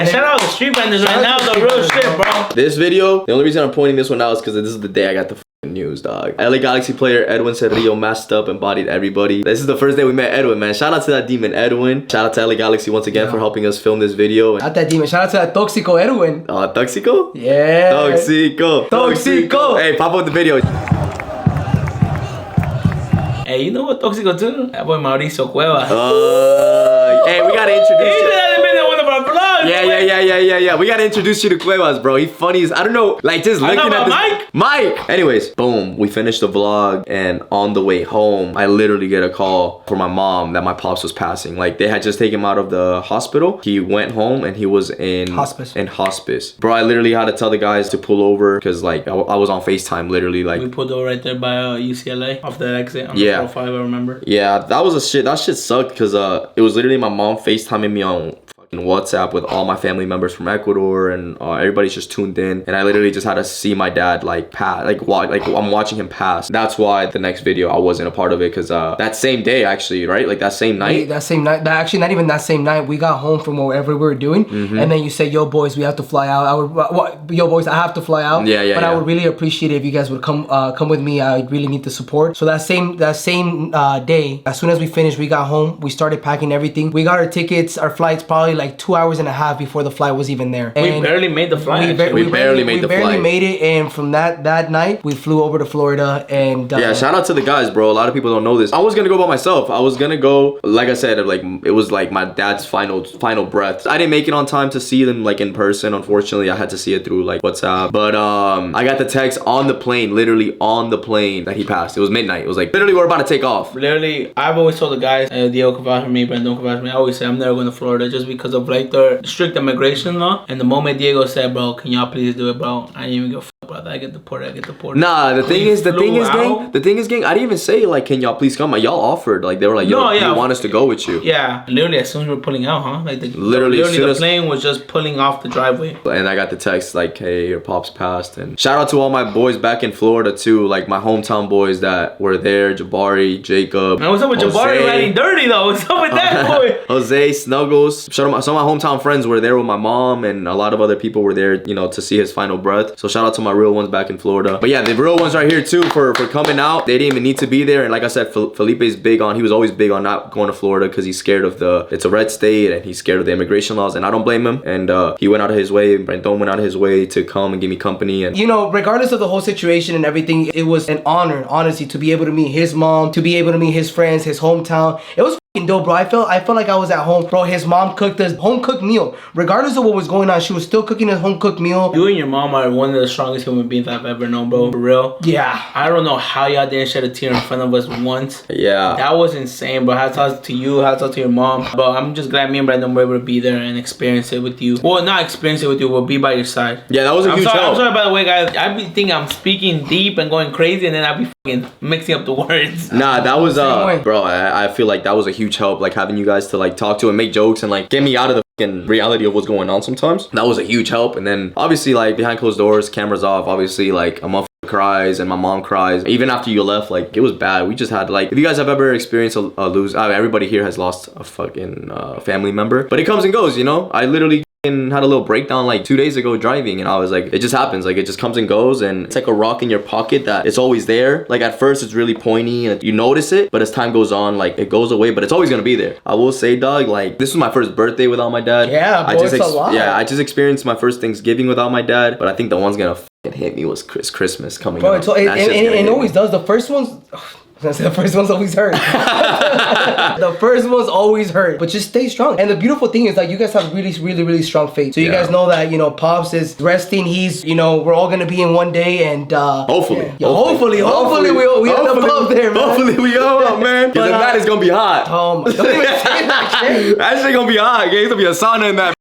shout out to street vendors right now, the real shit, bro. This video, the only reason I'm pointing this one out is because this is the day I got the news, dog. LA Galaxy player Edwin Cerrillo masked up and bodied everybody. This is the first day we met Edwin, man. Shout out to that demon Edwin. Shout out to LA Galaxy once again for helping us film this video. Not that demon. Shout out to that Toxico Edwin. Toxico? Yeah. Toxico. Hey, pop up the video. Hey, you know what Toxico too? That boy Mauricio Cuevas. Hey, we gotta introduce you. He hasn't been in one of our our vlog. Yeah. We gotta introduce you to Cuevas, bro. He funny as I don't know, like just looking at this. Mike. Anyways, boom. We finished the vlog, and on the way home, I literally get a call from my mom that my pops was passing. Like they had just taken him out of the hospital. He went home and he was in hospice. Bro, I literally had to tell the guys to pull over because like I was on FaceTime literally. Like we pulled over right there by UCLA off that exit on the 405, I remember. Yeah, that was a shit. That shit sucked because it was literally my mom FaceTiming me on WhatsApp with all my family members from Ecuador, and everybody's just tuned in, and I literally just had to see my dad like pass, like I'm watching him pass. That's why the next video I wasn't a part of it, because that same day actually, right, like that same night, actually not even that same night, we got home from whatever we were doing, and then you said, yo boys, we have to fly out. Yo boys, I have to fly out. But I would really appreciate it if you guys would come with me. I really need the support. So that same day, as soon as we finished, we got home, we started packing everything. We got our tickets, our flights probably like 2 hours and a half before the flight was even there. And we barely made the flight. We barely made it, and from that night we flew over to Florida. And yeah, shout out to the guys, bro. A lot of people don't know this. I was gonna go by myself. I was gonna go, like I said, like it was like my dad's final breath. I didn't make it on time to see them like in person. Unfortunately, I had to see it through like WhatsApp. But I got the text on the plane, literally on the plane, that he passed. It was midnight. It was like literally we're about to take off. Literally, I've always told the guys, Diego can vouch for me, Brandon can vouch for me. I always say I'm never going to Florida just because of like the strict immigration law. And the moment Diego said, bro, can y'all please do it, bro, I didn't even give a fuck, brother. I get deported. Nah, the thing is, gang, I didn't even say like, can y'all please come? Like, y'all offered, like they were like, yo, we want us to go with you. Yeah, literally as soon as we were pulling out, huh? Like literally the plane was just pulling off the driveway. And I got the text like, hey, your pops passed. And shout out to all my boys back in Florida too, like my hometown boys that were there, Jabari, Jacob. Man, what's up with Jabari riding dirty though? What's up with that boy? Jose, Snuggles. Some of my hometown friends were there with my mom, and a lot of other people were there, you know, to see his final breath. So shout out to my real ones back in Florida. But yeah, the real ones right here too for coming out. They didn't even need to be there. And like I said, Felipe's he was always big on not going to Florida because he's scared of it's a red state, and he's scared of the immigration laws, and I don't blame him. And he went out of his way, Brandon went out of his way to come and give me company. And you know, regardless of the whole situation and everything, it was an honor, honestly, to be able to meet his mom, to be able to meet his friends, his hometown. It was dope, bro. I felt like I was at home, bro. His mom cooked us home cooked meal. Regardless of what was going on, she was still cooking his home cooked meal. You and your mom are one of the strongest human beings I've ever known, bro. For real. Yeah. I don't know how y'all didn't shed a tear in front of us once. Yeah. That was insane, bro. Hats off to you, hats off to your mom. But I'm just glad me and Brandon were able to be there and experience it with you. Well, not experience it with you, but be by your side. Yeah, that was a huge help. I'm sorry, by the way, guys. I be thinking I'm speaking deep and going crazy, and then I be fucking mixing up the words. Nah, that was bro. I feel like that was a huge help. Like having you guys to like talk to and make jokes and like get me out of the fucking reality of what's going on sometimes. That was a huge help. And then obviously like behind closed doors, cameras off, obviously like a motherfucker cries and my mom cries. Even after you left, like it was bad. We just had like, if you guys have ever experienced a lose, everybody here has lost a fucking family member, but it comes and goes, you know. I literally had a little breakdown like 2 days ago driving, and I was like, it just happens. Like it just comes and goes, and it's like a rock in your pocket that it's always there. Like at first it's really pointy and you notice it, but as time goes on, like it goes away, but it's always gonna be there. I will say, dog, like this was my first birthday without my dad. Yeah, boy, it's a lot. Yeah, I just experienced my first Thanksgiving without my dad, but I think the one's gonna fucking hit me was Christmas coming up. Bro, it always does. The first one's the first one's always hurt. The first one's always hurt, but just stay strong. And the beautiful thing is that you guys have really strong faith. So you guys know that, you know, Pops is resting. He's, you know, we're all gonna be in one day, and hopefully we end up up there, man. Hopefully we go up, man. Because the night is gonna be hot. Oh my, don't even say that shit. That shit gonna be hot, gang. It's gonna be a sauna in that.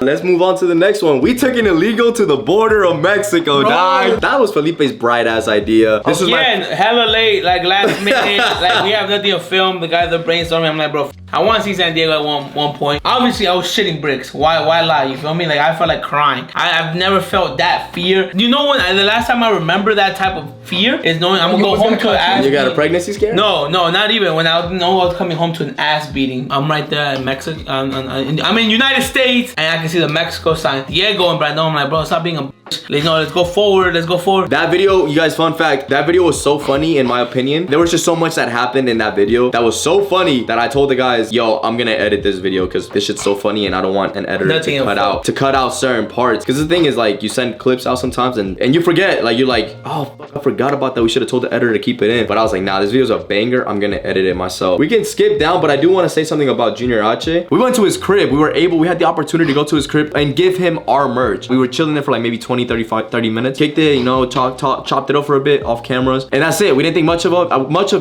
Let's move on to the next one. We took an illegal to the border of Mexico, dog. That was Felipe's bright ass idea. This was hella late, like last minute. Like we have nothing to film. The guys are brainstorming. I'm like, bro, I want to see San Diego at one point. Obviously, I was shitting bricks. Why lie? You feel me? Like I felt like crying. I've never felt that fear. You know when the last time I remember that type of fear is knowing I'm gonna go home to an ass. You got a pregnancy scare? No, not even. When I was coming home to an ass beating. I'm right there in Mexico. I'm in United States, and I can see the Mexico sign. Diego and Brandon. I'm like, bro, stop being a bitch. You know, let's go forward. Let's go forward. That video, you guys, fun fact, that video was so funny in my opinion. There was just so much that happened in that video that was so funny that I told the guys, yo, I'm gonna edit this video because this shit's so funny and I don't want an editor to cut out certain parts. Because the thing is, like, you send clips out sometimes and you forget, like, you're like, oh, fuck, I forgot about that. We should have told the editor to keep it in. But I was like, nah, this video's a banger. I'm gonna edit it myself. We can skip down, but I do want to say something about Junior H. We went to his crib. We had the opportunity to go to his crib and give him our merch. We were chilling there for like maybe 20, 30 minutes. Kicked it, you know, chopped it up for a bit off cameras. And that's it. We didn't think much of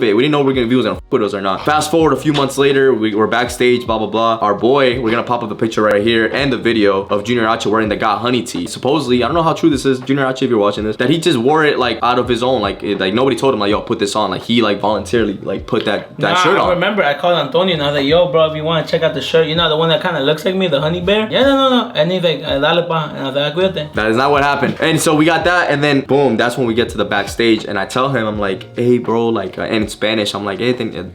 it. We didn't know if he was gonna f with us or not. Fast forward a few months later, we're backstage, blah, blah, blah. Our boy, we're gonna pop up the picture right here and the video of Junior H wearing the Got Honey tee. Supposedly, I don't know how true this is, Junior H, if you're watching this, that he just wore it like out of his own, like nobody told him like, yo, put this on. Like he like voluntarily like put that shirt on. I remember I called Antonio and I was like, yo, bro, if you want to check out the shirt, you know, the one that kind of looks like me, the honey bear. Yeah, no. And he's like, dale pa. And I was like, cuídate. That is not what happened. And so we got that, and then boom, that's when we get to the backstage, and I tell him, I'm like, hey, bro, like, and in Spanish, I'm like, hey,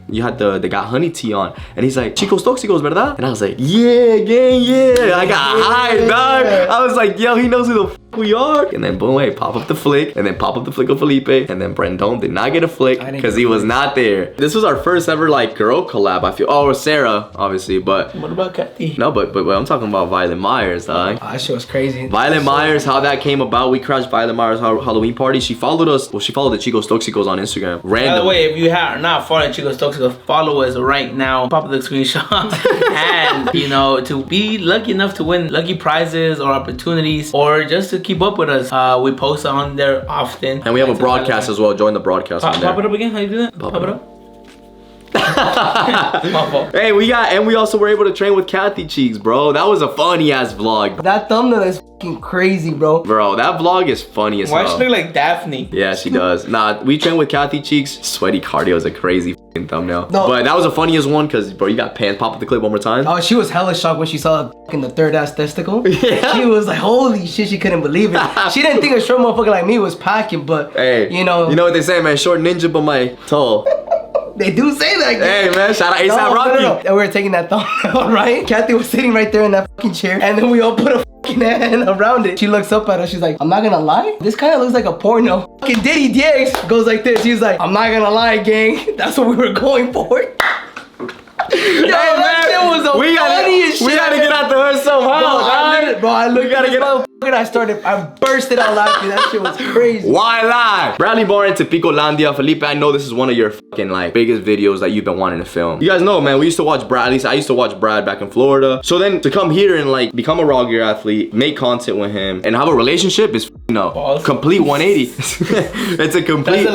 you had the Got Honey tee on, and he's like, chicos tóxicos, ¿verdad? And I was like, yeah, gang, yeah. I got high, dog. I was like, yo, he knows who the f we are. And then boom, hey, pop up the flick, and then pop up the flick of Felipe, and then Brandon did not get a flick because he was not there. This was our first ever like girl collab, I feel. Oh, Sarah, obviously, but what about Kathy? No, but I'm talking about Violet Myers, dog. Oh, that shit was crazy. Violet Myers, how that came about. We crashed Violet Myers' Halloween party. She followed us. Well, she followed the Chicos Toxicos on Instagram. Random. By the way, if you are not following Chicos Toxicos, follow us right now. Pop up the screenshot. And, you know, to be lucky enough to win lucky prizes or opportunities, or just to keep up with us, we post on there often. And we have a broadcast as well. Join the broadcast on there. Pop it up again. How you do that? Pop it up. Hey, we also were able to train with Kathy Cheeks, bro. That was a funny ass vlog. That thumbnail is fucking crazy, bro. Bro, that vlog is funny as hell. Why she look like Daphne? Yeah, she does. Nah, we trained with Kathy Cheeks. Sweaty cardio is a crazy fucking thumbnail. No. But that was the funniest one because, bro, you got pants. Pop up the clip one more time. Oh, she was hella shocked when she saw fucking the third ass testicle. Yeah. She was like, holy shit, she couldn't believe it. She didn't think a short motherfucker like me was packing, but hey, you know what they say, man, short ninja but my tall. They do say that. Hey, man, shout out ASAP Rocky. No. And we were taking that thumbnail, right? Kathy was sitting right there in that fucking chair, and then we all put a fucking hand around it. She looks up at us. She's like, I'm not gonna lie, this kind of looks like a porno. Fucking Diddy Diggs goes like this. He's like, I'm not gonna lie, gang. That's what we were going for. Yo, hey, that shit was the funniest shit. We gotta get out the hood somehow. Bro, I looked at it. I bursted out laughing. That shit was crazy. Why lie? Bradley born into Picolandia. Felipe, I know this is one of your fucking like biggest videos that you've been wanting to film. You guys know, man, we used to watch Brad. At least I used to watch Brad back in Florida. So then to come here and like become a raw gear athlete, make content with him, and have a relationship is complete 180. It's a complete.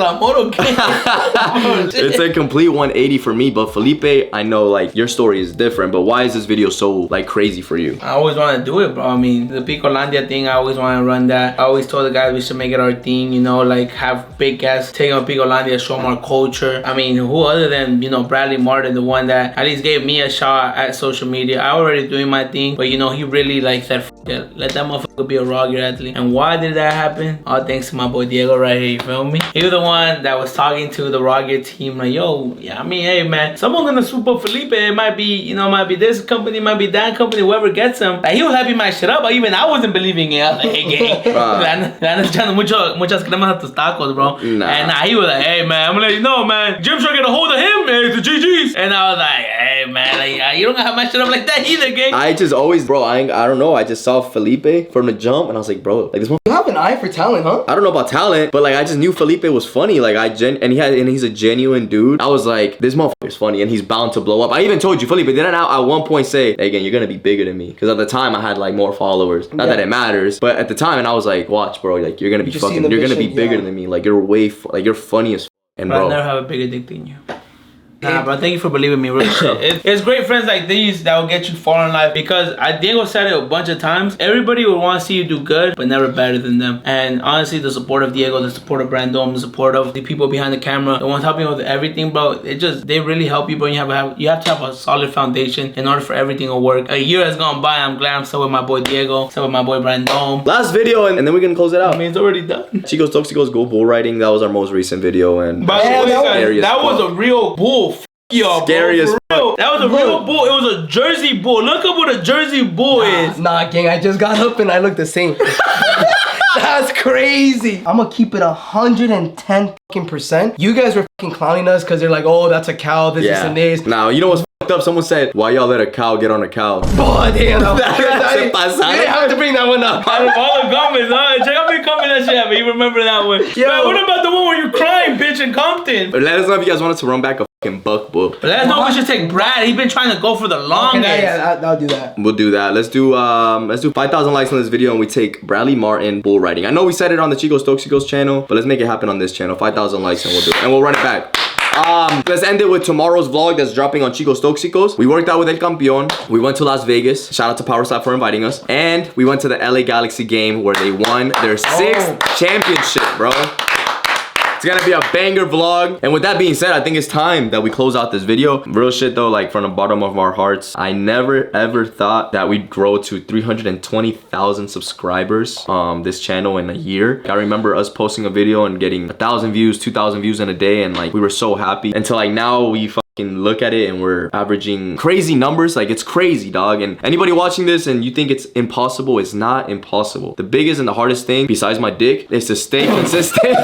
It's a complete 180 for me. But Felipe, I know like your story is different. But why is this video so like crazy for you? I always want to do it, bro. I mean, the Picolandia thing, I always want to run that. I always told the guys we should make it our thing, you know, like have big guests take on Picolandia, show them our culture. I mean, who other than, you know, Bradley Martin, the one that at least gave me a shot at social media. I already doing my thing, but you know, he really like said, yeah, let that motherfucker be a raw gear athlete. And why did that happen? All thanks to my boy Diego right here, you feel me? He was the one that was talking to the raw gear team like, yo, yeah, I mean, hey man, someone gonna swoop up Felipe. It might be, you know, might be this company, might be that company, whoever gets him. Like, he was hyping my shit up, but even I wasn't believing it. I was like, hey gang, le andas echando muchas cremas a tus tacos, bro. Nah. And he was like, hey man, I'm gonna let you know, man, Jim's trying to get a hold of him, man, it's the GG's. And I was like, hey man, like, you don't gotta have my shit up like that either, gang. I just always, bro, I don't know, I just saw Felipe from the jump and I was like, bro, like this one. You have an eye for talent, huh? I don't know about talent, but like I just knew Felipe was funny. Like and he's a genuine dude. I was like, this motherfucker's funny and he's bound to blow up. I even told you, Felipe, didn't I at one point say, hey, again, you're gonna be bigger than me? Because at the time I had like more followers. Not that it matters, but at the time, and I was like, watch, bro, like you're gonna be fucking, you're gonna be bigger than me. Like you're like you're funny as and bro. I'll never have a bigger dick than you. Nah, bro, thank you for believing me, real shit. It's great friends like these that will get you far in life, because Diego said it a bunch of times. Everybody would want to see you do good, but never better than them. And honestly, the support of Diego, the support of Brandon, the support of the people behind the camera, the ones helping with everything, bro, they really help you, bro. You have to have a solid foundation in order for everything to work. A year has gone by. I'm glad I'm still with my boy Diego, still with my boy Brandon. Last video, and then we're gonna close it out. I mean, it's already done. Chicos Toxicos go bull riding. That was our most recent video, and by the way, guys, that was a real bull. Yo, scary as fuck. That was a real bull. It was a Jersey bull. Look up what a Jersey bull is. Nah, gang, I just got up and I look the same. That's crazy. I'm gonna keep it 110%. You guys were fucking clowning us because they're like, oh, that's a cow, this and this. Now, you know what's fucked up? Someone said, why y'all let a cow get on a cow? Oh, damn. You Se pasaron. didn't have to bring that one up. All the comments, check out me comment that shit, but you remember that one. Yo. Man, what about the one where you crying, bitch, in Compton? Let us know if you guys want us to run back a fucking buck bull. But let us know if we should take Brad. He's been trying to go for the longest. Yeah, I'll do that. We'll do that. Let's do 5,000 likes on this video and we take Bradley Martin bull riding. I know we said it on the Chicos Toxicos channel, but let's make it happen on this channel. 5,000 likes and we'll do it. And we'll run it back. Let's end it with tomorrow's vlog that's dropping on Chicos Toxicos. We worked out with El Campeón. We went to Las Vegas. Shout out to PowerSlap for inviting us. And we went to the LA Galaxy game where they won their 6th championship, bro. It's gonna be a banger vlog. And with that being said, I think it's time that we close out this video. Real shit though, like from the bottom of our hearts, I never ever thought that we'd grow to 320,000 subscribers this channel in a year. I remember us posting a video and getting 1,000 views, 2,000 views in a day, and like we were so happy until like now we fucking look at it and we're averaging crazy numbers. Like it's crazy, dog. And anybody watching this and you think it's impossible, it's not impossible. The biggest and the hardest thing besides my dick is to stay consistent.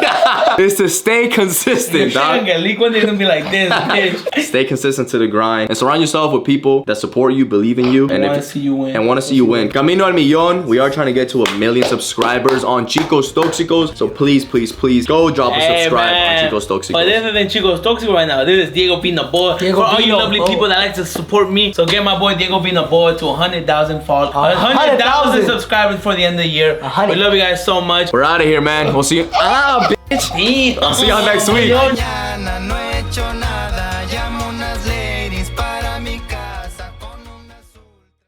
Is to stay consistent, dog. Gonna be like this, bitch. Stay consistent to the grind and surround yourself with people that support you, believe in you, and want to see you win. And want to see you win. Camino al millón. We are trying to get to 1 million subscribers on Chicos Toxicos. So please, please, please go drop a subscribe on Chicos Toxicos. But this isn't Chicos Toxicos right now. This is Diego Pino Boy. For all you lovely people that like to support me, so get my boy Diego Pino Boy to 100,000 followers, 100,000 subscribers before the end of the year. We love you guys so much. We're out of here, man. We'll see you. Bitch. I'll see y'all next week.